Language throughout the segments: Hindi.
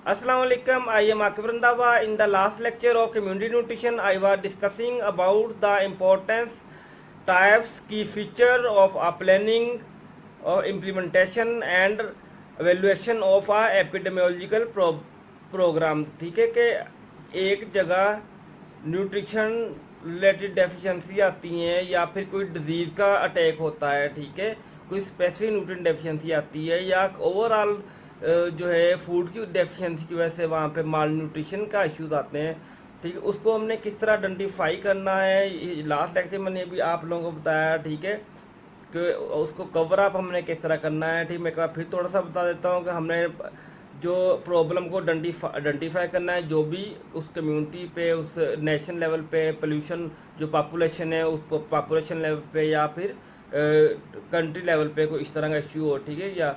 Assalamu alaikum. I am Akib Randhawa. In the last lecture of community nutrition, I was discussing about the importance, types, key feature of a planning, implementation and evaluation of a epidemiological program. ठीक है कि एक जगह न्यूट्रिशन रिलेटेड डेफिशिएंसी आती हैं या फिर कोई डिजीज़ का अटैक होता है, ठीक है, कोई स्पेसिफिक न्यूट्रिएंट डेफिशिएंसी आती है या ओवरऑल जो है फूड की डेफिशिएंसी की वजह से वहाँ पे माल न्यूट्रिशन का इश्यूज आते हैं, ठीक है। उसको हमने किस तरह आइडेंटिफाई करना है, लास्ट लेक्चर में भी आप लोगों को बताया, ठीक है, कि उसको कवर अप हमने किस तरह करना है, ठीक। मैं एक बार फिर थोड़ा सा बता देता हूँ कि हमने जो प्रॉब्लम को आइडेंटिफाई करना है, जो भी उस कम्युनिटी पे, उस नेशन लेवल पे पोल्यूशन जो पॉपुलेशन है उस पॉपुलेशन लेवल पे या फिर कंट्री लेवल पे कोई इस तरह का इश्यू हो, ठीक है। या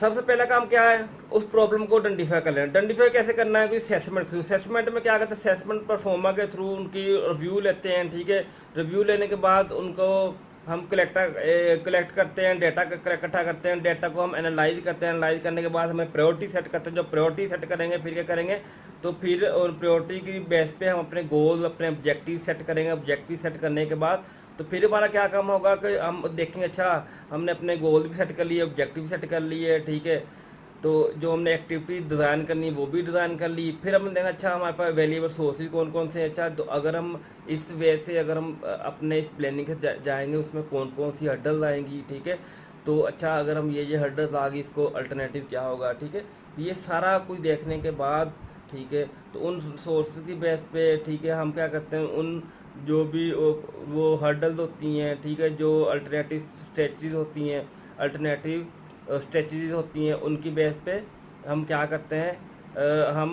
सबसे पहला काम क्या है, उस प्रॉब्लम को आइडेंटिफाई कर लेना। आइडेंटिफाई कैसे करना है, कोई असेसमेंट में क्या करते हैं, असेसमेंट परफॉर्मा के थ्रू उनकी रिव्यू लेते हैं, ठीक है। रिव्यू लेने के बाद उनको हम कलेक्ट करते हैं, डेटा इकट्ठा करते हैं, डेटा को हम एनालाइज करते हैं। एनालाइज करने के बाद हमें प्रायोरिटी सेट करते हैं। जो प्रायोरिटी सेट करेंगे फिर क्या करेंगे, तो फिर और प्रायोरिटी की बेस पे हम अपने गोल, अपने ऑब्जेक्टिव सेट करेंगे। ऑब्जेक्टिव सेट करने के बाद तो फिर हमारा क्या काम होगा कि हम देखेंगे, अच्छा हमने अपने गोल भी सेट कर लिए, ऑब्जेक्टिव सेट कर लिए, ठीक है। तो जो हमने एक्टिविटी डिज़ाइन करनी वो भी डिज़ाइन कर ली। फिर हमने देखा अच्छा हमारे पास अवेलेबल सोर्सेज कौन कौन से हैं। अच्छा तो अगर हम इस वे से अगर हम अपने इस प्लानिंग से जाएंगे उसमें कौन कौन सी हर्डल्स आएंगी, ठीक है। तो अच्छा अगर हम ये हर्डल्स आ गई, इसको अल्टरनेटिव क्या होगा, ठीक है। ये सारा कुछ देखने के बाद, ठीक है, तो उन सोर्स की बेस पे, ठीक है, हम क्या करते हैं, उन जो भी वो हर्डल्स होती हैं, ठीक है, जो अल्टरनेटिव स्ट्रेटजीज होती हैं, अल्टरनेटिव स्ट्रेटजीज होती हैं, उनकी बेस पे हम क्या करते हैं, हम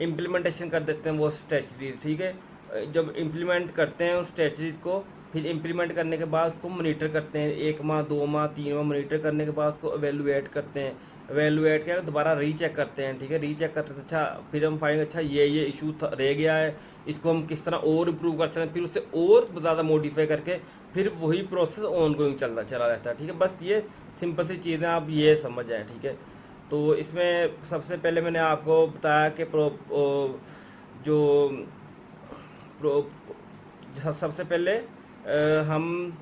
इम्प्लीमेंटेशन कर देते हैं वो स्ट्रेटजीज, ठीक है। जब इम्प्लीमेंट करते हैं उन स्ट्रेटजीज को, फिर इम्प्लीमेंट करने के बाद उसको मॉनिटर करते हैं, 1 माह 2 माह 3 माह मॉनिटर करने के बाद उसको एवेलुएट करते हैं। एवेलुएट क्या दोबारा रीचेक करते हैं, ठीक है, रीचेक करते हैं। अच्छा फिर हम फाइंड अच्छा ये इशू रह गया है, इसको हम किस तरह और इम्प्रूव कर सकते हैं, फिर उससे और ज़्यादा मॉडिफाई करके फिर वही प्रोसेस ऑन गोइंग चला रहता है, ठीक है। बस ये सिंपल सी चीज़ें आप ये समझ जाएँ, ठीक है। तो इसमें सबसे पहले मैंने आपको बताया कि जो सबसे पहले हम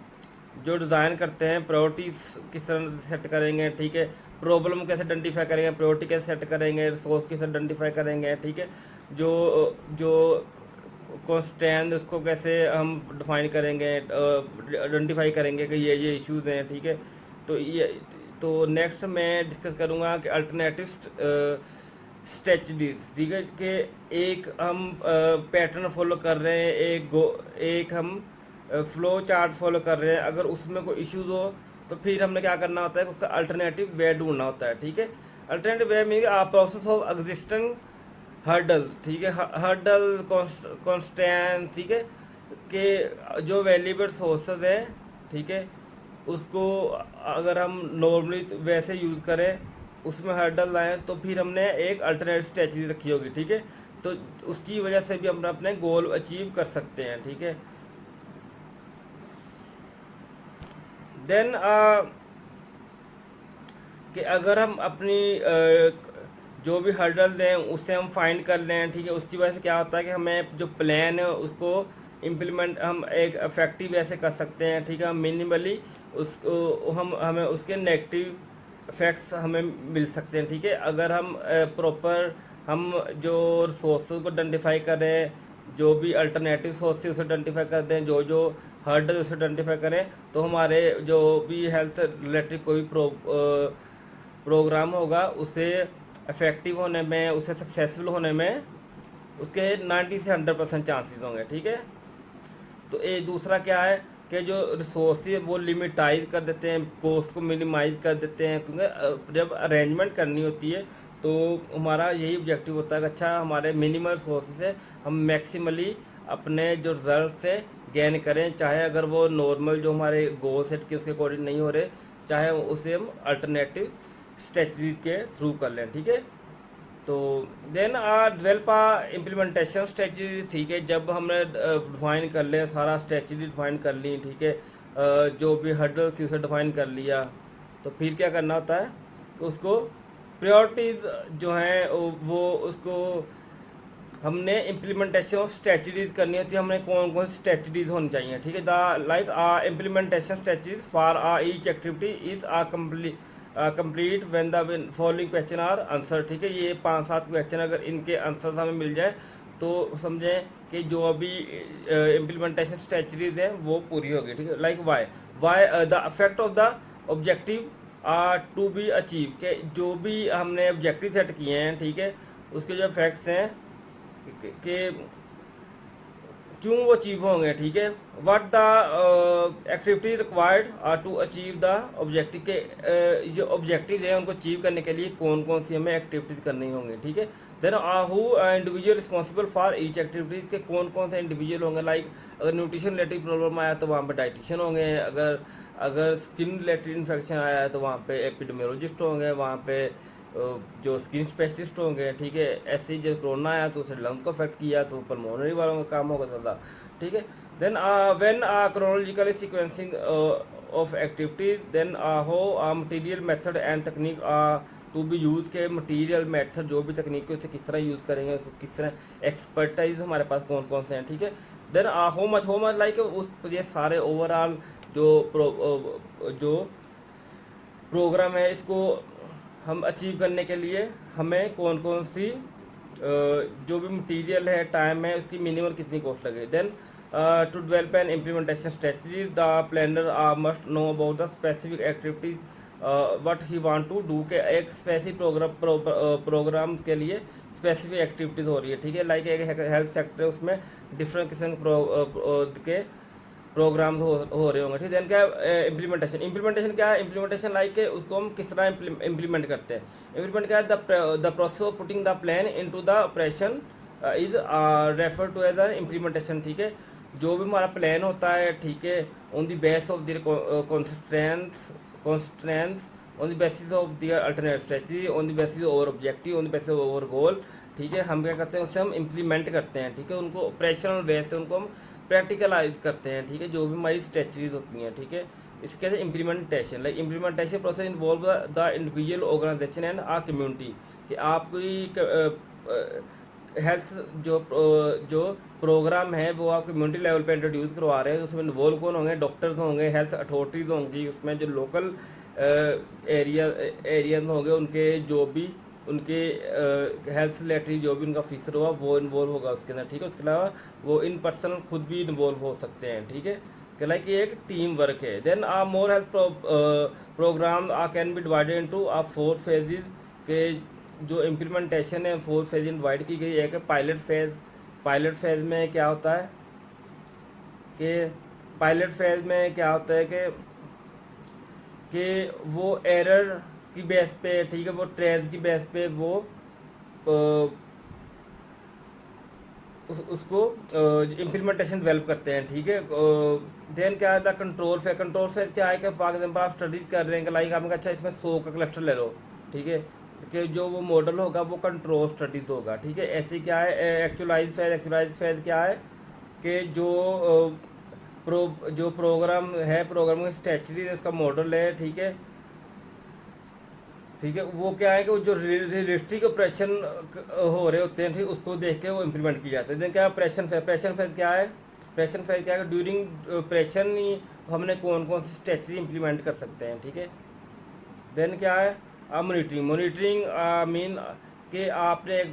जो डिज़ाइन करते हैं प्रायोरिटीज किस तरह सेट करेंगे, ठीक है, प्रॉब्लम कैसे आइडेंटिफाई करेंगे, प्रायोरिटी कैसे सेट करेंगे, रिसोर्स कैसे आइडेंटिफाई करेंगे, ठीक है, जो जो कॉन्स्टेंट उसको कैसे हम डिफाइन करेंगे, आइडेंटिफाई करेंगे कि ये इश्यूज हैं, ठीक है। तो नेक्स्ट मैं डिस्कस करूँगा कि अल्टरनेटिव स्ट्रेटजीज, ठीक है, कि एक हम पैटर्न फॉलो कर रहे हैं, एक हम फ्लो चार्ट फॉलो कर रहे हैं। अगर उसमें कोई इश्यूज हो तो फिर हमने क्या करना होता है, उसका अल्टरनेटिव वे ढूंढना होता है, ठीक है। Alternative way mean process of existing hurdle, ठीक है, हर्डल कॉन्स्टेंट, ठीक है, कि जो वैल्यूएबल सोर्सेज है, ठीक है, उसको अगर हम नॉर्मली वैसे यूज़ करें, उसमें हर्डल लाएँ, तो फिर हमने एक अल्टरनेटिव स्ट्रेटजी रखी होगी, ठीक है। तो उसकी वजह से भी हम अपने गोल अचीव कर सकते हैं, ठीक है। देन कि अगर हम अपनी जो भी हर्डल दें उससे हम फाइंड कर लें, ठीक है, उसकी वजह से क्या होता है कि हमें जो प्लान है उसको इम्प्लीमेंट हम एक इफेक्टिव ऐसे कर सकते हैं, ठीक है। हम मिनिमली उसको हमें उसके नेगेटिव इफेक्ट्स हमें मिल सकते हैं, ठीक है। अगर हम प्रॉपर हम जो रिसोर्सेज को आइडेंटिफाई करें, जो भी अल्टरनेटिव सोर्सेज उसे आइडेंटिफाई कर दें, जो हर्डल उसे आइडेंटिफाई करें, तो हमारे जो भी हेल्थ रिलेटेड कोई प्रोग्राम होगा उसे इफेक्टिव होने में, उसे सक्सेसफुल होने में उसके 90 से 100% चांसेस होंगे, ठीक है। तो एक दूसरा क्या है कि जो रिसोर्सेज वो लिमिटाइज कर देते हैं, कॉस्ट को मिनिमाइज कर देते हैं, क्योंकि जब अरेंजमेंट करनी होती है तो हमारा यही ऑब्जेक्टिव होता है कि अच्छा हमारे मिनिमल रिसोर्सेज से हम मैक्सिमली अपने जो रिजल्ट से गेन करें, चाहे अगर वो नॉर्मल जो हमारे गोल सेट के उसके अकॉर्डिंग नहीं हो रहे, चाहे उसे हम अल्टरनेटिव स्ट्रेटजी के थ्रू कर लें, ठीक है। तो देन डेवलप इम्प्लीमेंटेशन स्ट्रेटजी, ठीक है, जब हमने डिफाइन कर लें सारा स्ट्रेटजी डिफाइन कर ली, ठीक है, जो भी हर्डल थी उसे डिफाइन कर लिया, तो फिर क्या करना होता है कि उसको प्रायोरिटीज़ जो हैं वो उसको हमने इम्प्लीमेंटेशन ऑफ स्ट्रेटजीज करनी होती है, हमने कौन कौन सी स्ट्रेटजीज होनी चाहिए, ठीक है। The like implementation strategies for each activity is complete when the following question are answer, ठीक है। ये 5-7 क्वेश्चन अगर इनके आंसर हमें मिल जाए तो समझें कि जो अभी इम्प्लीमेंटेशन स्ट्रेटजीज हैं वो पूरी होगी, ठीक है। Like why the effect of the objective are to be achieve, के जो भी हमने ऑब्जेक्टिव सेट किए हैं, ठीक है, उसके जो इफेक्ट्स हैं कि क्यों वो अचीव होंगे, ठीक है। What the activity required are to achieve the objective, के जो ऑब्जेक्टिव है उनको अचीव करने के लिए कौन कौन सी हमें एक्टिविटीज करनी होंगी, ठीक है। Then who individual responsible for each activities, के कौन कौन से इंडिविजुअल होंगे। लाइक अगर न्यूट्रिशन रिलेटेड प्रॉब्लम आया तो वहाँ पे डाइटिशियन होंगे, अगर अगर स्किन रिलेटेड इन्फेक्शन आया है तो वहाँ पे एपिडेमियोलॉजिस्ट होंगे, वहाँ पे जो स्किन स्पेशलिस्ट होंगे, ठीक है। ऐसे ही जब कोरोना आया तो उसे लंग्स को अफेक्ट किया तो पल्मोनरी वालों का काम होगा ज़्यादा, ठीक है। Then when chronologically sequencing of activities, then how material method and तकनीक टू बी यूज़, के मटीरियल मेथड जो भी तकनीक है उसे किस तरह यूज़ करेंगे, उसको किस तरह एक्सपर्टाइज हमारे पास कौन कौन से हैं, ठीक है। देन हो मच लाइक उस ये सारे ओवरऑल जो प्रोग्राम है इसको हम अचीव करने के लिए हमें कौन कौन सी जो भी मटेरियल है, टाइम है, उसकी मिनिमम कितनी कॉस्ट लगे। Then to develop an implementation strategy the planner must know about the specific activity what he want to do, के एक स्पेसिफिक प्रोग्राम के लिए स्पेसिफिक एक्टिविटीज़ हो रही है, ठीक है। लाइक एक हेल्थ सेक्टर है उसमें डिफरेंट किस्म के प्रोग्राम्स हो रहे होंगे, ठीक है। देन क्या इम्प्लीमेंटेशन क्या है, इम्प्लीमेंटेशन लाइक उसको हम किस तरह इम्प्लीमेंट करते हैं। इम्प्लीमेंट क्या है, the process of putting the plan into the operation is refer to as a implementation, ठीक है। जो भी हमारा प्लान होता है, ठीक है, on the base of the constraints on the basis of the alternate strategy, on the basis of our objective, on the basis of our goal, ठीक है। हम क्या करते हैं, उससे हम इम्प्लीमेंट करते हैं, ठीक है। उनको ऑपरेशनल बेस से उनको हम प्रैक्टिकलाइज करते हैं, ठीक है, जो भी हमारी स्ट्रेटजीज होती हैं, ठीक है। इसके लिए implementation, like implementation process involve the individual organisation and a community, कि आप कोई हेल्थ जो प्रोग्राम है वो आप कम्युनिटी लेवल पे इंट्रोड्यूस करवा रहे हैं, उसमें इन्वॉल्व कौन होंगे, डॉक्टर्स होंगे, हेल्थ अथॉरिटीज़ होंगी, उसमें जो लोकल एरियाज होंगे उनके जो भी उनके हेल्थ रिलेटेड जो भी उनका ऑफिसर होगा वो इन्वॉल्व होगा उसके अंदर, ठीक है। उसके अलावा वो इन पर्सन खुद भी इन्वॉल्व हो सकते हैं, ठीक है। लाइक ये एक टीम वर्क है। Then more health programme can be divided into 4 phases, के जो इम्प्लीमेंटेशन है 4 फेज में डिवाइड की गई है। कि पायलट फेज में क्या होता है, कि वो एरर की बेस पे, ठीक है, वो ट्रेस की बेस पे वो उसको इम्प्लीमेंटेशन डेवलप करते हैं, ठीक है। देन क्या है द कंट्रोल फेज क्या है, कि फॉर एग्जाम्पल आप स्टडीज कर रहे हैं, कि लाइक आपने कहा अच्छा इसमें 100 का क्लस्टर ले लो, ठीक है, कि जो वो मॉडल होगा वो कंट्रोल स्टडीज होगा, ठीक है। ऐसे क्या है एक्चुअलाइज फेज क्या है, कि जो प्रोग्राम है, प्रोग्राम की स्ट्रेटजी है, उसका मॉडल है, ठीक है, वो क्या है कि जो रियलिस्टिक ऑपरेशन हो रहे होते हैं, ठीक, उसको देख के वो इम्प्लीमेंट किया जाता है। देन क्या ऑपरेशन फेज क्या है, कि ड्यूरिंग ऑपरेशन हमने कौन कौन सी स्ट्रेटजी इम्प्लीमेंट कर सकते हैं, ठीक है। देन क्या है मॉनिटरिंग मीन कि आपने एक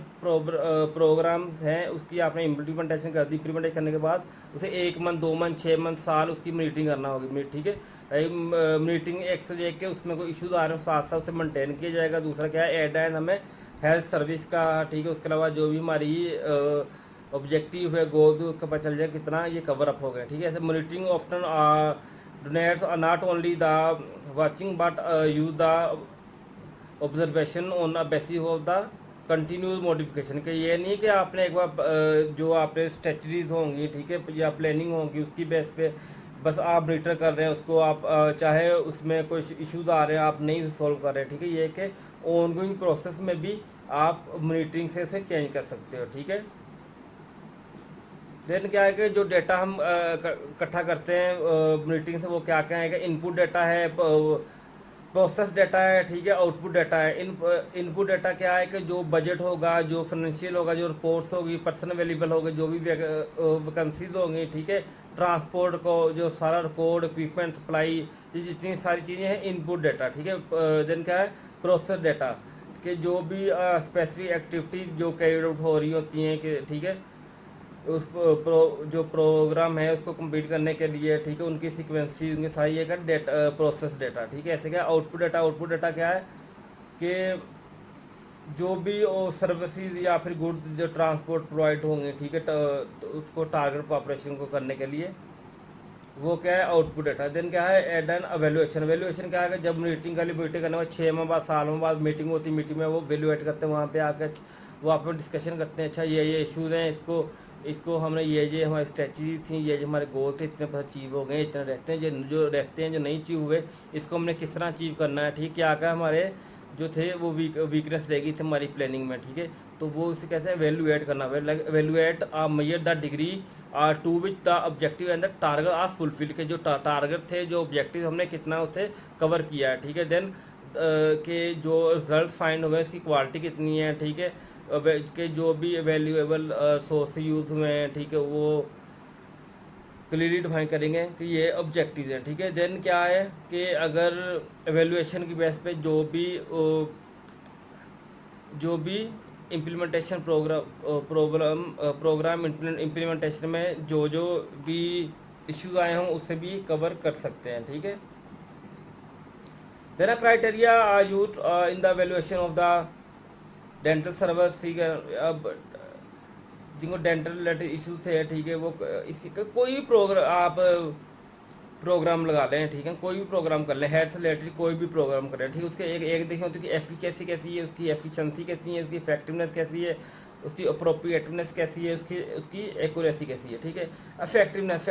प्रोग्राम्स हैं उसकी आपने इम्प्लीमेंटेशन कर दी, इम्प्लीमेंटेशन करने के बाद उसे 1 मंथ 2 मंथ 6 मंथ साल उसकी मॉनिटरिंग करना होगी, ठीक है। मॉनिटरिंग एक से देख के उसमें कोई इशूज़ आ रहे हैं साथ साथ उसे मेंटेन किया जाएगा। दूसरा क्या है एड एंड हमें हेल्थ सर्विस का, ठीक है, उसके अलावा जो भी हमारी ऑब्जेक्टिव है, गोल्स है, उसका पता चल जाए कितना ये कवर अप हो गया, ठीक है। ऐसे monitoring often donates not only the watching but use the observation on the basis of the continuous modification, के ये नहीं कि आपने एक बार जो आपने स्ट्रेटजीज होंगी, ठीक है, या प्लानिंग होंगी उसकी बेस पे बस आप मॉनिटर कर रहे हैं उसको, आप चाहे उसमें कोई इश्यूज आ रहे हैं आप नहीं सॉल्व कर रहे हैं, ठीक है। ये कि ऑनगोइंग प्रोसेस में भी आप मॉनिटरिंग से उसे चेंज कर सकते हो, ठीक है। देन क्या है कि जो डेटा हम इकट्ठा करते हैं मॉनिटरिंग से वो क्या क्या है कि इनपुट डेटा है, प्रोसेस डाटा है, ठीक है, आउटपुट डाटा है। इनपुट डाटा क्या है कि जो बजट होगा, जो फाइनेंशियल होगा, जो रिपोर्ट्स होगी, पर्सन अवेलेबल होगा, जो भी वैकेंसीज होंगी, ठीक है, ट्रांसपोर्ट को जो सारा रिकॉर्ड, इक्विपमेंट, सप्लाई, ये जितनी सारी चीज़ें हैं इनपुट डाटा, ठीक है। देन क्या है प्रोसेस डाटा, कि जो भी स्पेसिफिक एक्टिविटी जो कैरी आउट हो रही होती हैं, कि ठीक है उस जो प्रोग्राम है उसको कंप्लीट करने के लिए, ठीक है, उनकी सीक्वेंसी, उनकी सारी ये का डेटा, प्रोसेस डेटा, ठीक है। ऐसे क्या आउटपुट डाटा क्या है कि जो भी सर्विसेज या फिर गुड्स जो ट्रांसपोर्ट प्रोवाइड होंगे, ठीक है, तो उसको टारगेट पॉपुलेशन को करने के लिए वो क्या है आउटपुट डाटा। देन क्या है एड एन एवेल्युएशन। एवेल्युएशन क्या है कि जब मीटिंग करने के बाद 6 माह बाद, साल में बाद मीटिंग होती है, मीटिंग में वो वैल्यूएट करते हैं, वहाँ पे आकर वो आप डिस्कशन करते हैं, अच्छा ये इश्यूज हैं, इसको हमने ये हमारी स्ट्रेटजी थी, ये जो हमारे गोल थे, इतने पर अचीव हो गए, इतने रहते हैं, जो रहते हैं, जो नहीं अचीव हुए, इसको हमने किस तरह अचीव करना है, ठीक, क्या क्या हमारे जो थे वो वीकनेस रह गई थी हमारी प्लानिंग में, ठीक है। तो वो उसे कहते हैं वैल्यूएट करना। Evaluate measure the degree to which the objective and the target are fulfil, के जो टारगेट थे, जो ऑब्जेक्टिव हमने कितना उसे कवर किया है, ठीक है। देन के जो रिजल्ट फाइंड हुए उसकी क्वालिटी कितनी है, ठीक है, के जो भी वैल्यूएबल सोर्स यूज़ हुए हैं, ठीक है, वो क्लियरली डिफाइन करेंगे कि ये ऑब्जेक्टिव हैं, ठीक है। देन क्या है कि अगर एवेल्युएशन की बेस पे जो भी इम्प्लीमेंटेशन प्रोग्राम इम्प्लीमेंटेशन में जो भी इश्यूज आए हों उससे भी कवर कर सकते हैं, ठीक है। Then criteria are use in the evaluation of the dental service, ठीक है। अब जिनको डेंटल रिलेटेड इश्यूज थे, ठीक है, वो इसी का कोई भी प्रोग्राम लगा लें, ठीक है, कोई भी प्रोग्राम कर लें, हेल्थ रिलेटेड कोई भी प्रोग्राम करें, ठीक है। उसके एक देखें होती है कि एफिकेसी कैसी है, उसकी एफिशिएंसी कैसी है, उसकी इफेक्टिवनेस कैसी है, उसकी अप्रोप्रिएटनेस कैसी है, उसकी एक्यूरेसी कैसी है, ठीक है। इफेक्टिवनेस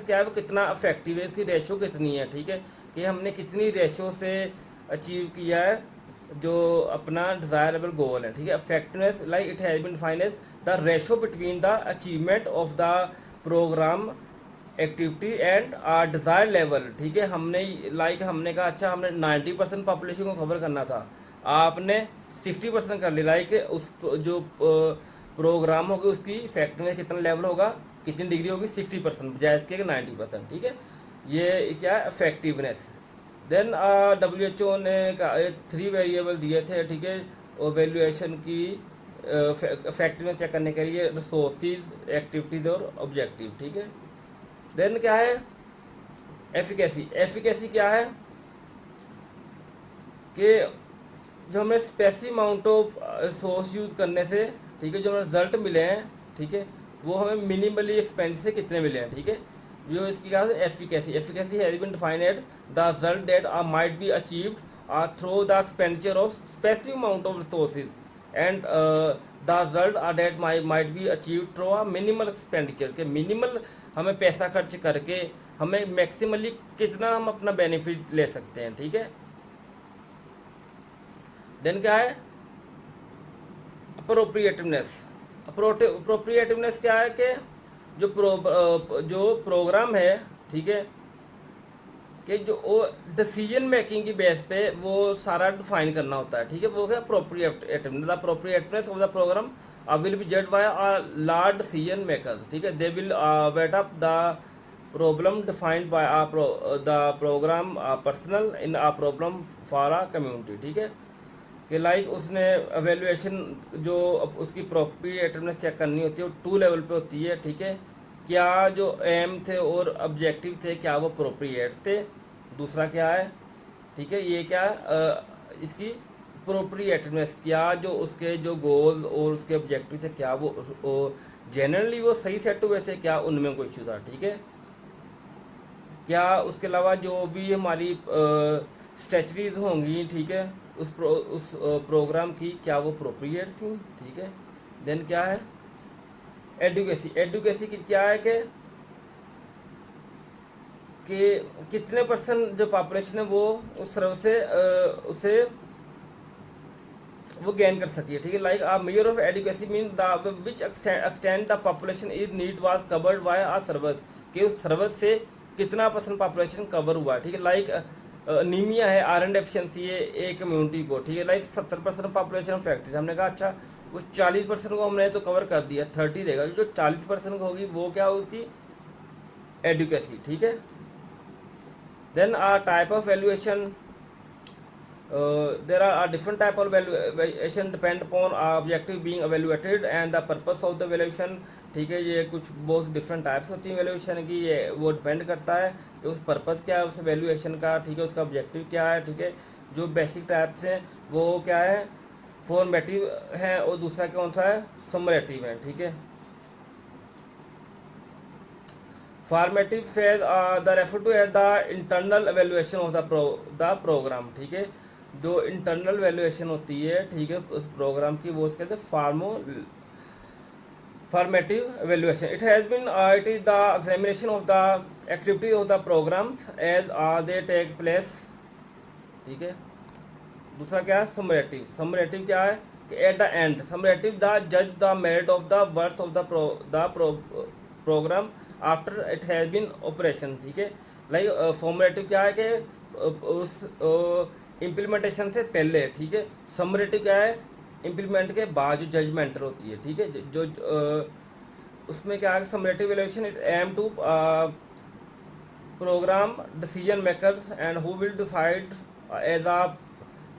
क्या है, वो कितना इफेक्टिव है, उसकी रेशो कितनी है, ठीक है, कि हमने कितनी रेशो से अचीव किया है जो अपना डिज़ायरेबल गोल है, ठीक है। Effectiveness like it has been defined as the ratio between the achievement of the programme activity and desire level, ठीक है। हमने कहा अच्छा हमने 90% पॉपुलेशन को कवर करना था, आपने 60% कर लिया, उस जो प्रोग्राम होगा उसकी इफेक्टिवनेस कितना लेवल होगा, कितनी डिग्री होगी, 60% बजाय इसके 90%, ठीक है। ये क्या है इफेक्टिवनेस। देन WHO ने 3 वेरिएबल दिए थे, ठीक है, और वैल्यूएशन की इफेक्टिवनेस चेक करने के लिए, रिसोर्सेज, एक्टिविटीज और ऑब्जेक्टिव, ठीक है। देन क्या है एफिकेसी क्या है कि जो हमें specific amount of resource use करने से, ठीक है, जो हमें रिजल्ट मिले हैं, ठीक है, वो हमें मिनिमली एक्सपेंडिचर से कितने मिले हैं, ठीक है। जो इसकी क्या है efficacy has been defined at the result that might be achieved through the expenditure of specific amount of resources and the result that might be achieved through a minimal expenditure, के मिनिमल हमें पैसा खर्च करके हमें मैक्सिमली कितना हम अपना बेनिफिट ले सकते हैं, ठीक है। देन क्या है अप्रोप्रिएटिवनेस क्या है कि जो प्रोग्राम है, ठीक है, कि जो डिसीजन मेकिंग की बेस पे वो सारा डिफाइन करना होता है, ठीक है। वो क्या appropriateness of the programme will be judged by large decision makers, ठीक है। They will weigh up the problem defined by the programme personnel in a problem for a community, ठीक है। कि लाइक उसने एवेल्युएशन जो उसकी प्रोप्रिएटनेस चेक करनी होती है वो 2 लेवल पे होती है, ठीक है। क्या जो एम थे और ऑब्जेक्टिव थे क्या वो प्रोप्रिएट थे, दूसरा क्या है, ठीक है, ये क्या इसकी प्रोप्रिएटनेस, क्या जो उसके जो गोल और उसके ऑब्जेक्टिव थे क्या वो जनरली वो सही सेट हुए थे, क्या उनमें कोई इशू था, ठीक है। क्या उसके अलावा जो भी हमारी स्ट्रेटजीज होंगी, ठीक है, उस प्रोग्राम की क्या वो प्रोप्रिएट थी, ठीक है। देन क्या है एडुकेसी की क्या है कि कितने % जो पॉपुलेशन है वो उस सर्व से उसे वो गेन कर सकी है, ठीक है। Like measure of adequacy mean the which extend the population is need was covered by a service, कि उस सर्विस से कितना % पॉपुलेशन कवर हुआ है, ठीक है। लाइक अनीमिया है, आयरन डेफिशिएंसी है एक कम्युनिटी को, ठीक है, लाइक 70% पॉपुलेशन अफेक्टेड, हमने कहा अच्छा वो 40% को हमने तो कवर कर दिया, 30 रहेगा, जो 40% होगी वो क्या उसकी एडुकेसी, ठीक है। Then type of evaluation, there are different type of evaluation depend upon objective being evaluated and the purpose of the evaluation, ठीक है। ये कुछ बहुत डिफरेंट टाइप्स होती हैं वैल्यूएशन की, ये वो डिपेंड करता है कि उस पर्पस क्या है उस वैल्यूएशन का, ठीक है, उसका ऑब्जेक्टिव क्या है, ठीक है। जो बेसिक टाइप्स हैं वो क्या है, फॉर्मेटिव है, और दूसरा कौन सा है, समरेटिव है, ठीक है। Formative phase the refer to as the internal evaluation of the programme, ठीक है। जो इंटरनल वैल्यूएशन होती है, ठीक है, उस प्रोग्राम की, वो उसके formative evaluation. It is the examination of the activity of the programs as they take place, ठीक है। दूसरा क्या है, समरेटिव। समरेटिव क्या है कि at the end, summative the जज the merit of the worth of the programme after it has been operation, ठीक है। लाइक फॉर्मेटिव क्या है कि उस इम्प्लीमेंटेशन से पहले, ठीक है। समरेटिव क्या है, इम्प्लीमेंट के बाद जो जजमेंटल होती है, ठीक है। जो उसमें क्या है, summative valuation it aims to program decision makers and who will decide as a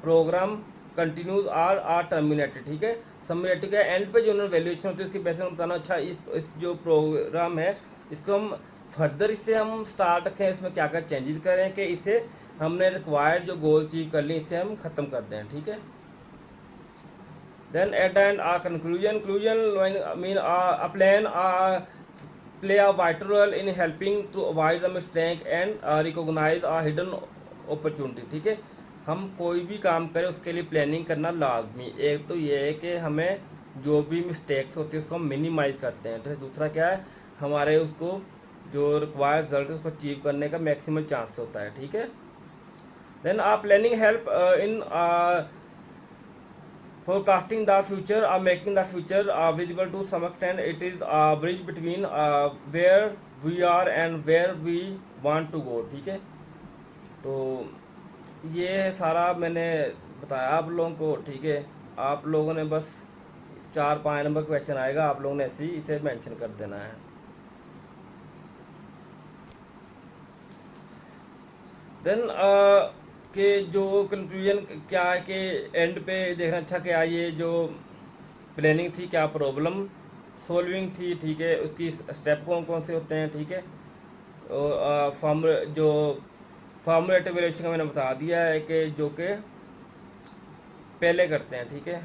program continues or terminated, ठीक है। समरेटिव के एंड पे जो उन्होंने वैल्यूएशन होती है उसकी बेसिस में बताना, अच्छा इस जो प्रोग्राम है इसको हम फर्दर इससे हम स्टार्ट रखें, इसमें क्या क्या चेंजेस करें कि इसे हमने रिक्वायर्ड जो गोल अचीव कर ली इसे हम ख़त्म कर दें, ठीक है। Then at end conclusion mean a plan play a vital role in helping to avoid the mistake and recognise a hidden opportunity, ठीक है। हम कोई भी काम करें उसके लिए प्लानिंग करना लाजमी। एक तो ये है कि हमें जो भी मिस्टेक्स होती है उसको हम मिनिमाइज करते हैं, तो दूसरा क्या है, हमारे उसको जो रिक्वायर्ड रिजल्ट है उसको अचीव करने का मैक्सिमम चांस होता है, ठीक है। Then planning help in forecasting the future or making the future visible to some extent. It is a bridge between where we are and where we want to go, ठीक है। तो ये सारा मैंने बताया आप लोगों को, ठीक है। आप लोगों ने बस 4-5 नंबर क्वेश्चन आएगा, आप लोगों ने ऐसे ही इसे मेंशन कर देना है। देन कि जो कंक्लूजन क्या है कि एंड पे देखना, अच्छा क्या ये जो प्लानिंग थी क्या प्रॉब्लम सॉल्विंग थी, ठीक है, उसकी स्टेप कौन कौन से होते हैं, ठीक है। और फॉर्मुलेटिव वैल्यूएशन का मैंने बता दिया है कि जो कि पहले करते हैं, ठीक है।